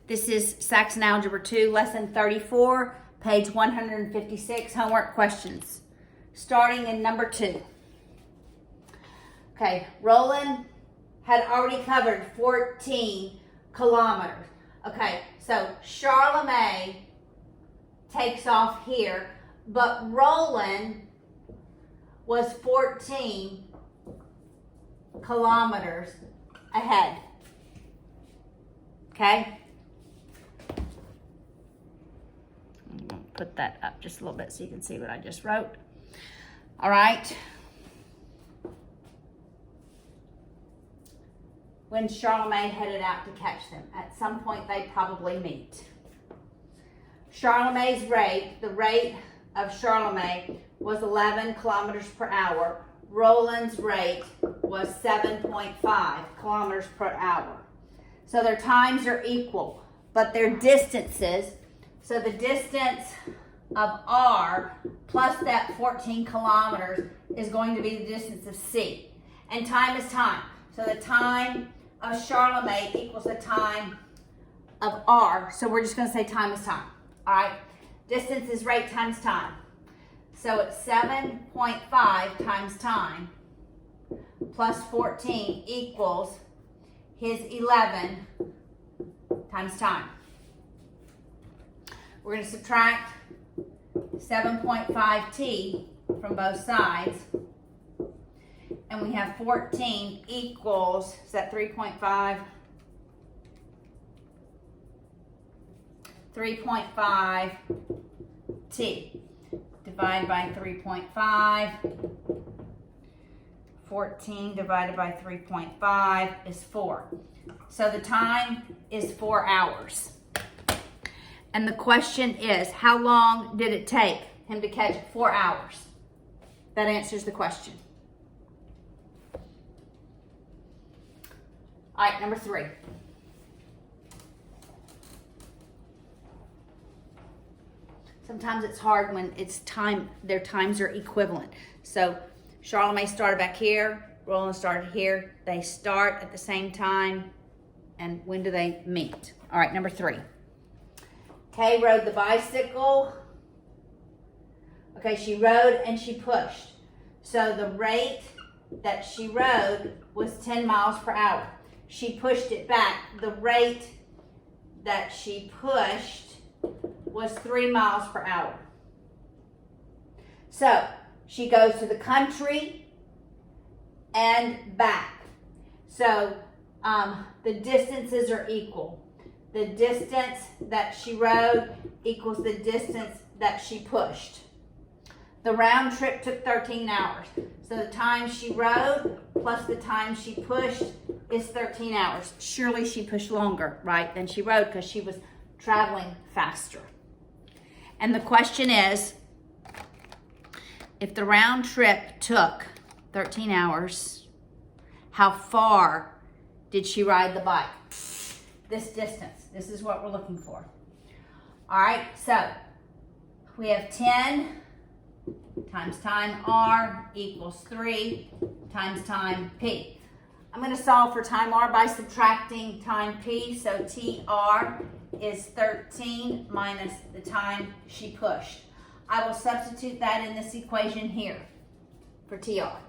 This is Saxon Algebra 2, Lesson 34, page 156, homework questions. Starting in number 2. Okay, Roland had already covered 14 kilometers. Okay, so Charlemagne takes off here, but Roland was 14 kilometers ahead. Okay? I'm going to put that up just a little bit so you can see what I just wrote. All right. When Charlemagne headed out to catch them, at some point they probably meet. Charlemagne's rate, the rate of Charlemagne was 11 kilometers per hour. Roland's rate was 7.5 kilometers per hour. So their times are equal, but their distances, so the distance of R plus that 14 kilometers is going to be the distance of C. And time is time. So the time of Charlemagne equals the time of R. So we're just going to say time is time. All right. Distance is rate times time. So it's 7.5 times time plus 14 equals his 11 times time. We're going to subtract 7.5t from both sides. And we have 14 equals, is that 3.5? 3.5t divided by 3.5. 14 divided by 3.5 is 4. So the time is 4 hours. And the question is, how long did it take him to catch 4 hours? That answers the question. All right, number 3. Sometimes it's hard when it's time, their times are equivalent. So Charlemagne started back here, Roland started here. They start at the same time, and when do they meet? All right, number 3. Kay rode the bicycle. Okay, she rode and she pushed. So the rate that she rode was 10 miles per hour. She pushed it back. The rate that she pushed was 3 miles per hour. So she goes to the country and back. So the distances are equal. The distance that she rode equals the distance that she pushed. The round trip took 13 hours. So the time she rode plus the time she pushed is 13 hours. Surely she pushed longer, right, than she rode because she was traveling faster. And the question is, if the round trip took 13 hours, how far did she ride the bike? This distance. This is what we're looking for. All right, so we have 10 times time R equals 3 times time P. I'm going to solve for time R by subtracting time P. So TR is 13 minus the time she pushed. I will substitute that in this equation here for TR. All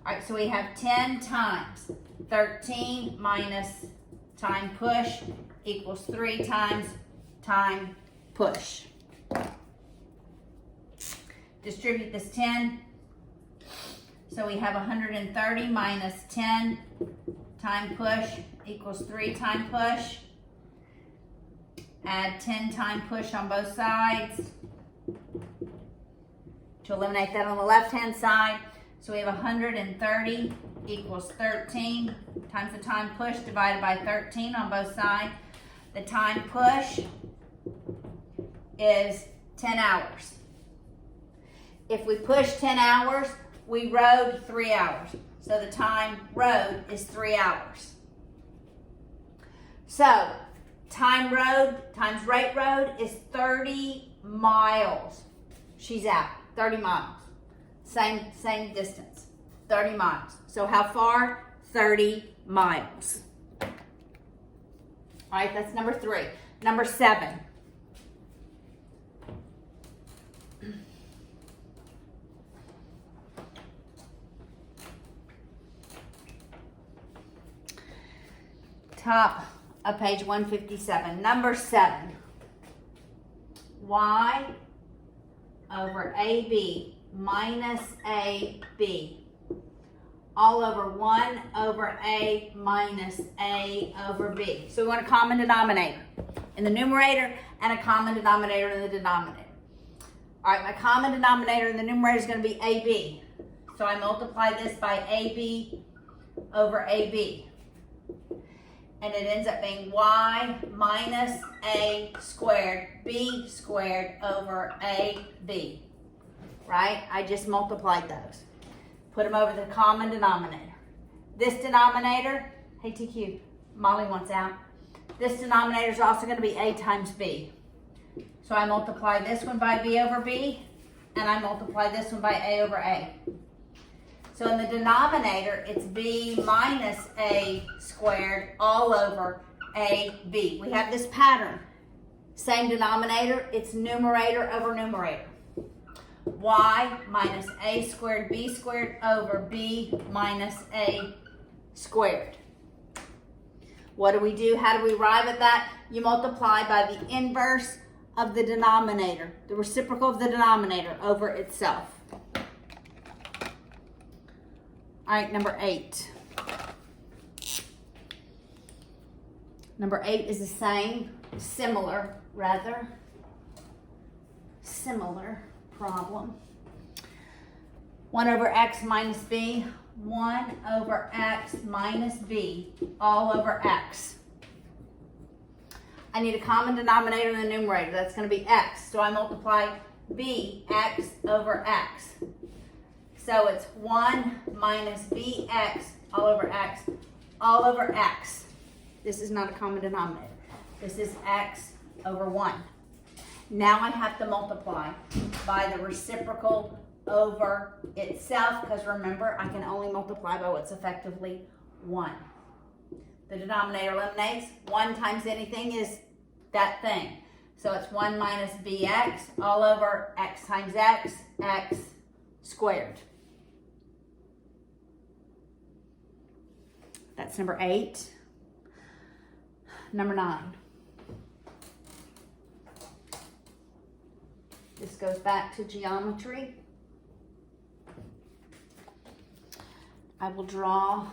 right, so we have 10 times 13 minus time push equals 3 times time push. Distribute this 10. So we have 130 minus 10 time push equals 3 time push. Add 10 time push on both sides to eliminate that on the left-hand side. So we have 130 equals 13 times the time push divided by 13 on both sides. The time push is 10 hours. If we push 10 hours, we rode 3 hours. So the time rode is 3 hours. So time rode times rate rode is 30 miles. She's out, 30 miles. Same distance, 30 miles. So how far? 30 miles. All right, that's number 3. Number 7. Top of page 157. Number 7. Y over AB minus AB all over 1 over A minus A over B. So we want a common denominator in the numerator and a common denominator in the denominator. All right, my common denominator in the numerator is going to be AB. So I multiply this by AB over AB. And it ends up being y minus a squared b squared over ab, right? I just multiplied those. Put them over the common denominator. This denominator, hey TQ, Molly wants out. This denominator is also going to be a times b. So I multiply this one by b over b, and I multiply this one by a over a. So in the denominator, it's b minus a squared all over ab. We have this pattern. Same denominator, it's numerator over numerator. Y minus a squared b squared over b minus a squared. What do we do? How do we arrive at that? You multiply by the inverse of the denominator, the reciprocal of the denominator over itself. All right, number 8. Number 8 is the same, similar problem. 1 over x minus b, 1 over x minus b, all over x. I need a common denominator in the numerator. That's going to be x. So I multiply b x over x. So it's 1 minus bx all over x, all over x. This is not a common denominator. This is x over 1. Now I have to multiply by the reciprocal over itself, because remember, I can only multiply by what's effectively 1. The denominator eliminates. 1 times anything is that thing. So it's 1 minus bx all over x times x, x squared. That's number 8. Number 9. This goes back to geometry. I will draw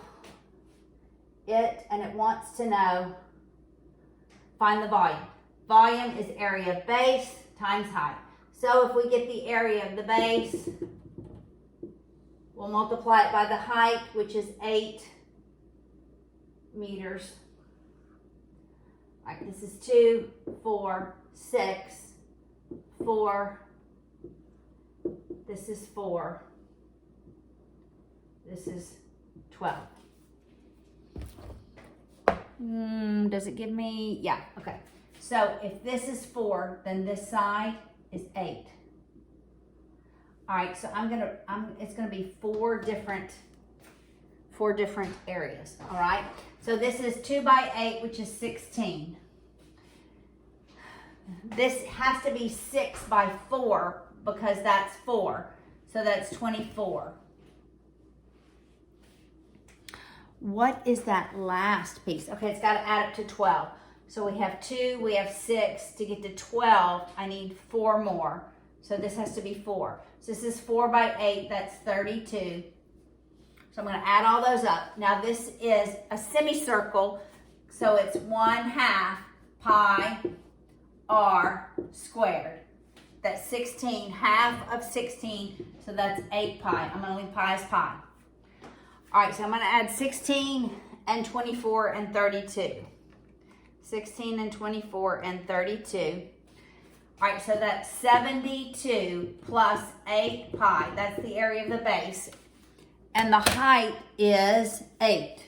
it, and it wants to know, find the volume. Volume is area of base times height. So if we get the area of the base, we'll multiply it by the height, which is 8 meters. All right, this is 2, 4, 6, 4. This is 4. This is 12. Does it give me? Yeah, okay. So if this is 4, then this side is 8. All right, so it's gonna be four different areas. All right. So this is 2 by 8, which is 16. This has to be 6 by 4 because that's 4. So that's 24. What is that last piece? Okay, it's got to add up to 12. So we have 2, we have 6. To get to 12, I need 4 more. So this has to be 4. So this is 4 by 8, that's 32. So I'm going to add all those up. Now this is a semicircle, so it's 1/2 pi r squared. That's 16, half of 16, so that's 8 pi. I'm going to leave pi as pi. All right, so I'm going to add 16 and 24 and 32. 16 and 24 and 32. All right, so that's 72 plus 8 pi. That's the area of the base. And the height is 8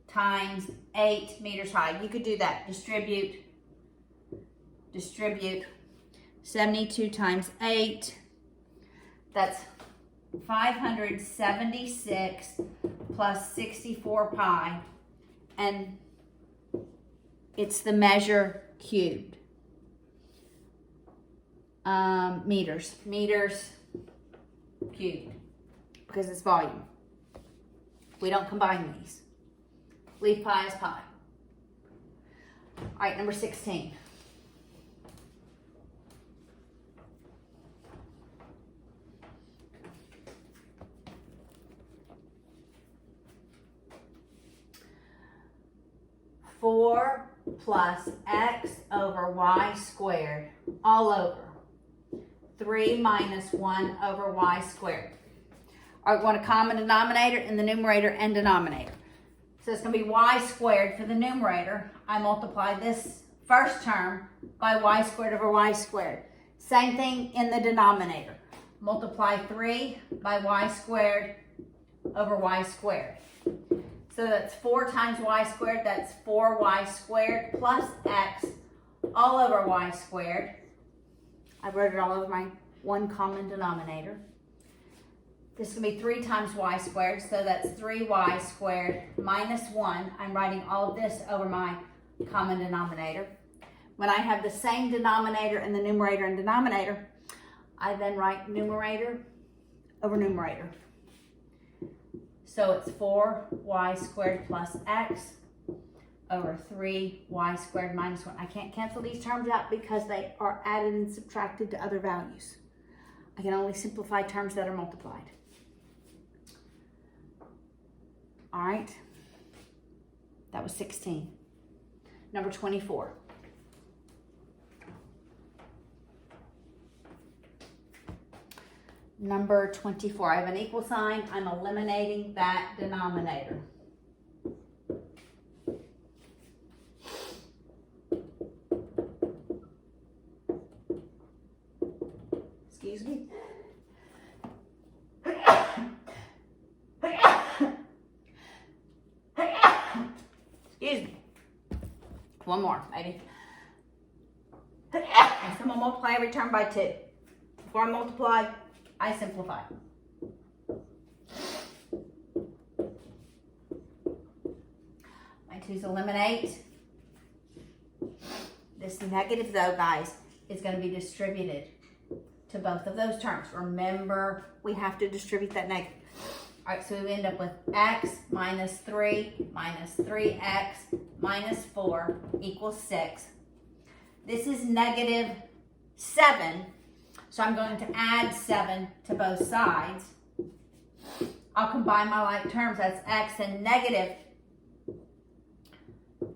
times 8 meters high. You could do that. Distribute. 72 times 8. That's 576 plus 64 pi. And It's the measure cubed. Meters cubed, because it's volume. We don't combine these. Leave pi as pi. All right, number 16. Four plus x over y squared all over 3 minus 1 over y squared. All right, we want a common denominator in the numerator and denominator. So it's going to be y squared for the numerator. I multiply this first term by y squared over y squared. Same thing in the denominator. Multiply 3 by y squared over y squared. So that's 4 times y squared. That's 4y squared plus x all over y squared. I wrote it all over my one common denominator. This is going to be 3 times y squared, so that's 3y squared minus 1. I'm writing all of this over my common denominator. When I have the same denominator in the numerator and denominator, I then write numerator over numerator. So it's 4y squared plus x over 3y squared minus 1. I can't cancel these terms out because they are added and subtracted to other values. I can only simplify terms that are multiplied. All right, that was 16. Number 24. Number 24, I have an equal sign. I'm eliminating that denominator. Excuse me. Excuse me. One more, maybe. I'm going to multiply every term by 2. Before I multiply, I simplify. My 2's eliminate. This negative, though, guys, is going to be distributed to both of those terms. Remember, we have to distribute that negative. All right, so we end up with x minus 3 minus 3x minus 4 equals 6. This is negative 7. So I'm going to add 7 to both sides. I'll combine my like terms. That's x and negative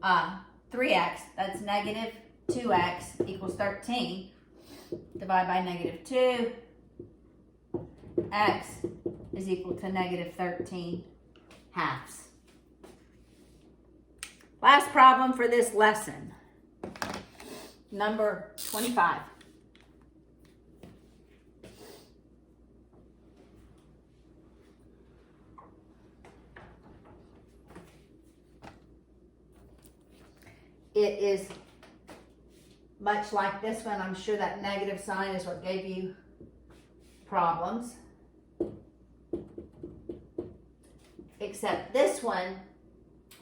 3x. That's negative 2x equals 13. Divide by negative 2. X is equal to negative 13 halves. Last problem for this lesson. Number 25. It is much like this one. I'm sure that negative sign is what gave you problems. Except this one,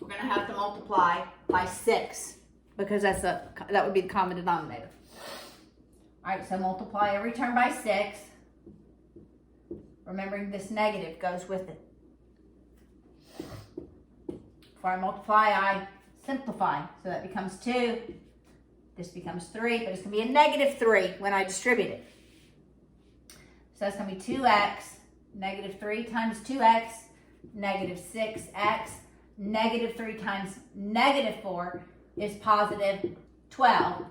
we're going to have to multiply by 6 because that would be the common denominator. All right, so multiply every term by 6. Remembering this negative goes with it. Before I multiply, I simplify. So that becomes 2. This becomes 3, but it's going to be a negative 3 when I distribute it. So that's going to be 2x, negative 3 times 2x, negative 6x, negative 3 times negative 4 is positive 12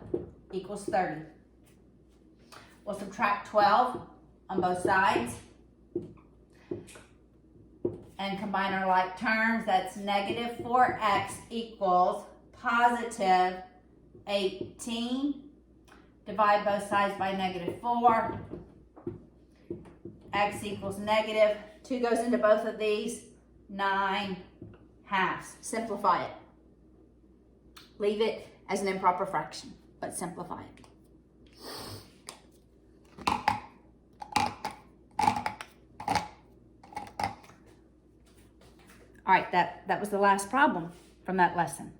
equals 30. We'll subtract 12 on both sides and combine our like terms. That's negative 4x equals positive 18. Divide both sides by negative 4. X equals negative. 2 goes into both of these. 9 halves. Simplify it. Leave it as an improper fraction, but simplify it. All right, that was the last problem from that lesson.